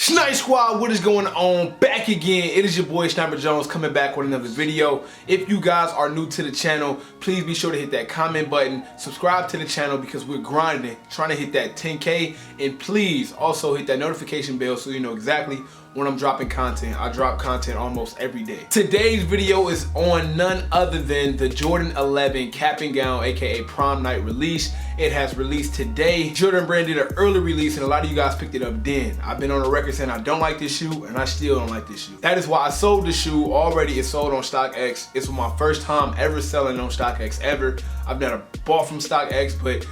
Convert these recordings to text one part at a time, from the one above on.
Snipe Squad, what is going on? Back again. It is your boy Sniper Jones coming back with another video. If you guys are new to the channel, please be sure to hit that comment button, subscribe to the channel because we're grinding, trying to hit that 10K, and please also hit that notification bell so you know exactly when I'm dropping content. I drop content almost every day. Today's video is on none other than the Jordan 11 cap and gown, aka prom night release. It has released today. Jordan brand did an early release and a lot of you guys picked it up then. I've been on the record saying I don't like this shoe and I still don't like this shoe. That is why I sold the shoe. Already it's sold on StockX. It's my first time ever selling on StockX ever. I've never bought from StockX, but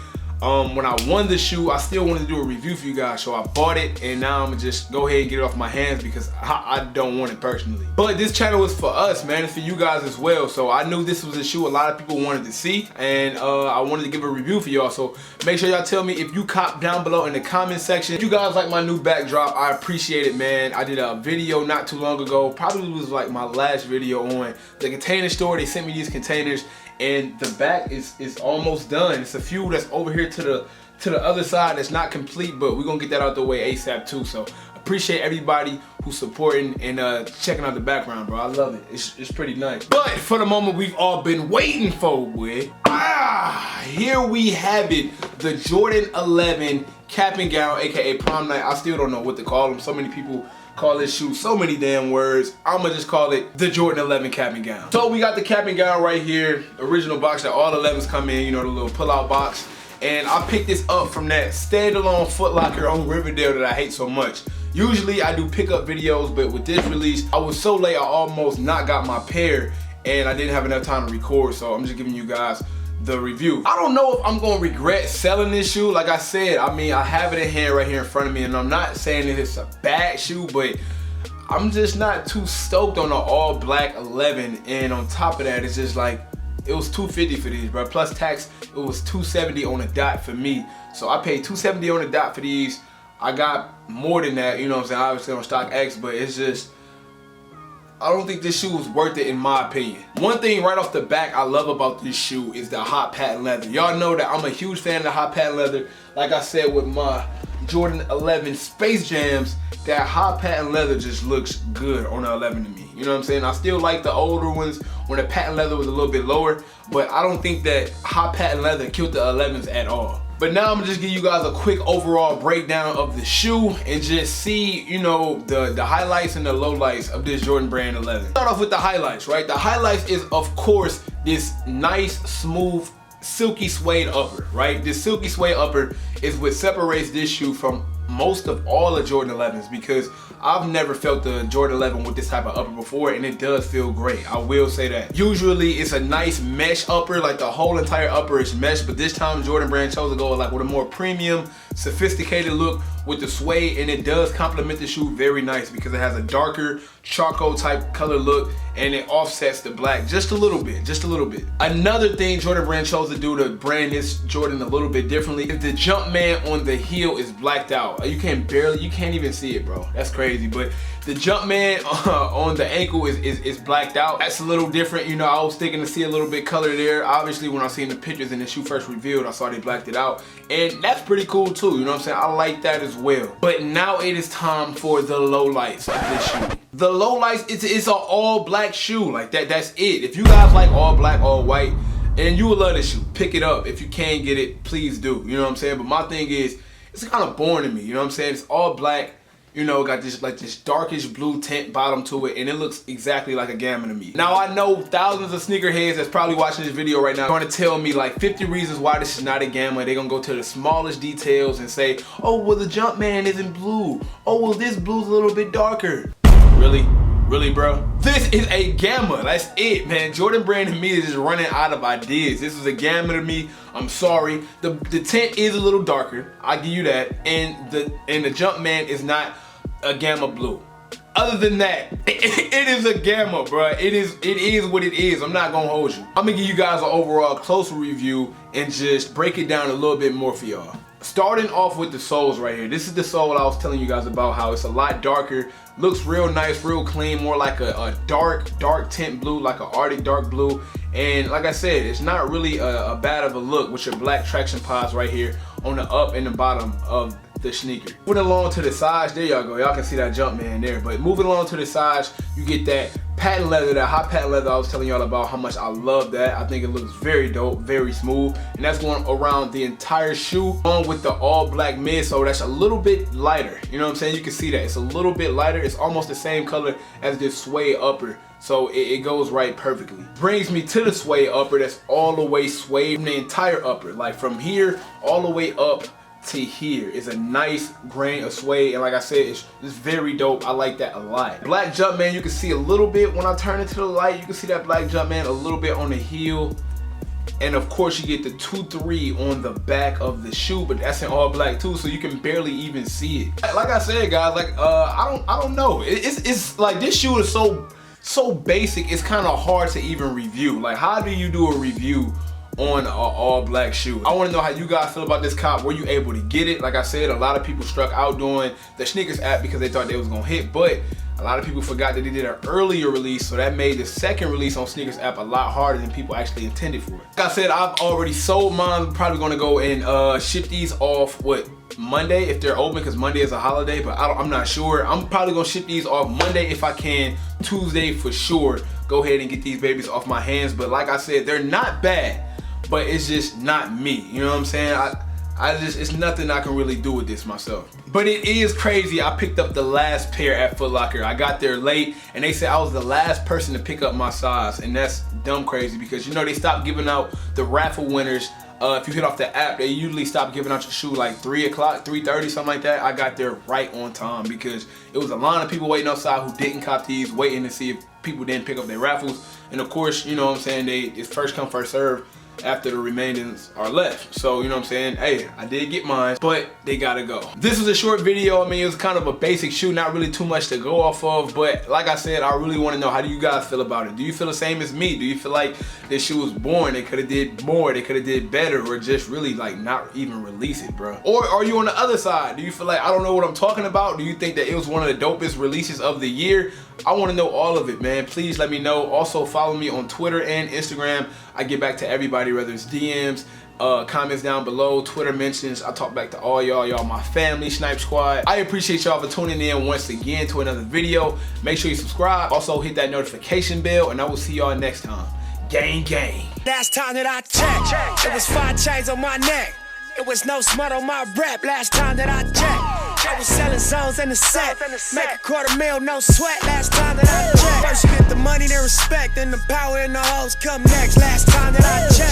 when I won the shoe, I still wanted to do a review for you guys, so I bought it, and now I'm gonna just go ahead and get it off my hands because I don't want it personally. But this channel is for us, man. It's for you guys as well. So I knew this was a shoe a lot of people wanted to see, and I wanted to give a review for y'all. So make sure y'all tell me if you cop down below in the comment section. If you guys like my new backdrop, I appreciate it, man. I did a video not too long ago, probably was like my last video on the container store. They sent me these containers, and the back is almost done. It's a few that's over here to the other side that's not complete, but we're gonna get that out the way ASAP too. So appreciate everybody who's supporting and checking out the background, bro. I love it. It's pretty nice. But for the moment we've all been waiting for, here we have it, the Jordan 11 cap and gown, aka prom night. I still don't know what to call them. So many people call this shoe so many damn words. I'ma just call it the Jordan 11 cap and gown. So we got the cap and gown right here, original box that all 11s come in, you know, the little pull-out box. And I picked this up from that standalone Foot Locker on Riverdale that I hate so much. Usually I do pickup videos, but with this release, I was so late I almost not got my pair and I didn't have enough time to record, so I'm just giving you guys the review. I don't know if I'm gonna regret selling this shoe. Like I said, I mean, I have it in hand right here in front of me, and I'm not saying that it's a bad shoe, but I'm just not too stoked on the all black 11. And on top of that, it's just like, it was $250 for these, bro. Plus tax, it was $270 on the dot for me. So I paid $270 on the dot for these. I got more than that, you know what I'm saying, obviously on StockX, but it's just, I don't think this shoe is worth it in my opinion. One thing right off the back I love about this shoe is the hot patent leather. Y'all know that I'm a huge fan of the hot patent leather. Like I said with my Jordan 11 Space Jams, that hot patent leather just looks good on the 11 to me. You know what I'm saying? I still like the older ones when the patent leather was a little bit lower, but I don't think that hot patent leather killed the 11s at all. But now I'm gonna just give you guys a quick overall breakdown of the shoe and just see, you know, the highlights and the lowlights of this Jordan brand 11. Start off with the highlights, right? The highlights is, of course, this nice, smooth, silky suede upper, right? This silky suede upper is what separates this shoe from most of all the Jordan 11s, because I've never felt the Jordan 11 with this type of upper before, and it does feel great. I will say that. Usually it's a nice mesh upper, like the whole entire upper is mesh, but this time Jordan brand chose to go like with a more premium, sophisticated look with the suede, and it does complement the shoe very nice because it has a darker charcoal type color look and it offsets the black just a little bit, Another thing Jordan brand chose to do to brand this Jordan a little bit differently is the Jumpman on the heel is blacked out. You can't even see it, bro. That's crazy, but the Jumpman on the ankle is blacked out. That's a little different, you know. I was thinking to see a little bit color there. Obviously, when I seen the pictures and the shoe first revealed, I saw they blacked it out, and that's pretty cool too, you know what I'm saying? I like that as well. But now it is time for the lowlights of this shoe. The lowlights, it's an all black shoe, like that's it. If you guys like all black, all white, and you will love this shoe, pick it up. If you can get it, please do, you know what I'm saying? But my thing is, it's kind of boring to me, you know what I'm saying? It's all black, you know, got this like this darkish blue tint bottom to it, and it looks exactly like a Gamma to me. Now I know thousands of sneakerheads that's probably watching this video right now are gonna tell me like 50 reasons why this is not a Gamma. They're gonna go to the smallest details and say, oh, well, the Jumpman isn't blue. Oh, well, this blue's a little bit darker. Really, bro? This is a Gamma. That's it, man. Jordan brand to me is just running out of ideas. This is a Gamma to me. I'm sorry. The tint is a little darker. I give you that. And the Jumpman is not a Gamma blue. Other than that, it is a Gamma, bro. It is what it is. I'm not gonna hold you. I'm gonna give you guys an overall closer review and just break it down a little bit more for y'all. Starting off with the soles right here. This is the sole I was telling you guys about, how it's a lot darker, looks real nice, real clean, more like a dark tint blue, like an Arctic dark blue. And like I said, it's not really a bad of a look with your black traction pods right here on the up and the bottom of the sneaker. Moving along to the sides, there y'all go. Y'all can see that Jumpman there. But moving along to the sides, you get that patent leather, that hot patent leather I was telling y'all about, how much I love that. I think it looks very dope, very smooth. And that's going around the entire shoe, along with the all black midsole. That's a little bit lighter. You know what I'm saying? You can see that. It's a little bit lighter. It's almost the same color as this suede upper. So it goes right perfectly. Brings me to the suede upper that's all the way suede from the entire upper. Like from here all the way up to here is a nice grain of suede, and like I said, it's very dope. I like that a lot. Black Jumpman, you can see a little bit when I turn into the light. You can see that black Jumpman a little bit on the heel, and of course you get the 2-3 on the back of the shoe, but that's in all black too, so you can barely even see it. Like I said, guys, like I don't know. It's like this shoe is so basic. It's kind of hard to even review. Like, how do you do a review on an all black shoe? I want to know how you guys feel about this cop. Were you able to get it? Like I said, a lot of people struck out doing the sneakers app because they thought they was gonna hit, but a lot of people forgot that they did an earlier release, so that made the second release on sneakers app a lot harder than people actually intended for it. Like I said, I've already sold mine. I'm probably gonna go and ship these off Monday if they're open, because Monday is a holiday, but I'm not sure. I'm probably gonna ship these off Monday if I can. Tuesday for sure. Go ahead and get these babies off my hands. But like I said, they're not bad, but it's just not me. You know what I'm saying? It's nothing I can really do with this myself. But it is crazy. I picked up the last pair at Foot Locker. I got there late and they said I was the last person to pick up my size, and that's dumb crazy because, you know, they stopped giving out the raffle winners. If you hit off the app, they usually stop giving out your shoe like 3 o'clock, 3:30, something like that. I got there right on time because it was a line of people waiting outside who didn't cop these, waiting to see if people didn't pick up their raffles. And of course, you know what I'm saying, it's first come, first serve after the remainings are left. So, you know what I'm saying, hey, I did get mine, but they gotta go. This was a short video. I mean, it was kind of a basic shoe, not really too much to go off of, but like I said, I really want to know, how do you guys feel about it? Do you feel the same as me? Do you feel like this shoe was born, they could have did more, they could have did better, or just really like not even release it, bro? Or are you on the other side? Do you feel like I don't know what I'm talking about? Do you think that it was one of the dopest releases of the year? I want to know all of it, man. Please let me know. Also follow me on Twitter and Instagram. I get back to everybody, whether it's DMs, comments down below, Twitter mentions. I talk back to all y'all my family, Snipe Squad. I appreciate y'all for tuning in once again to another video. Make sure you subscribe. Also hit that notification bell, and I will see y'all next time. Gang, gang. Last time that I checked, it was 5 chains on my neck. It was no smut on my rap. Last time that I checked, I was selling zones in the set. Make a $250,000, no sweat. Last time that I checked. First you get the money, then respect, then the power and the hoes come next. Last time that I checked.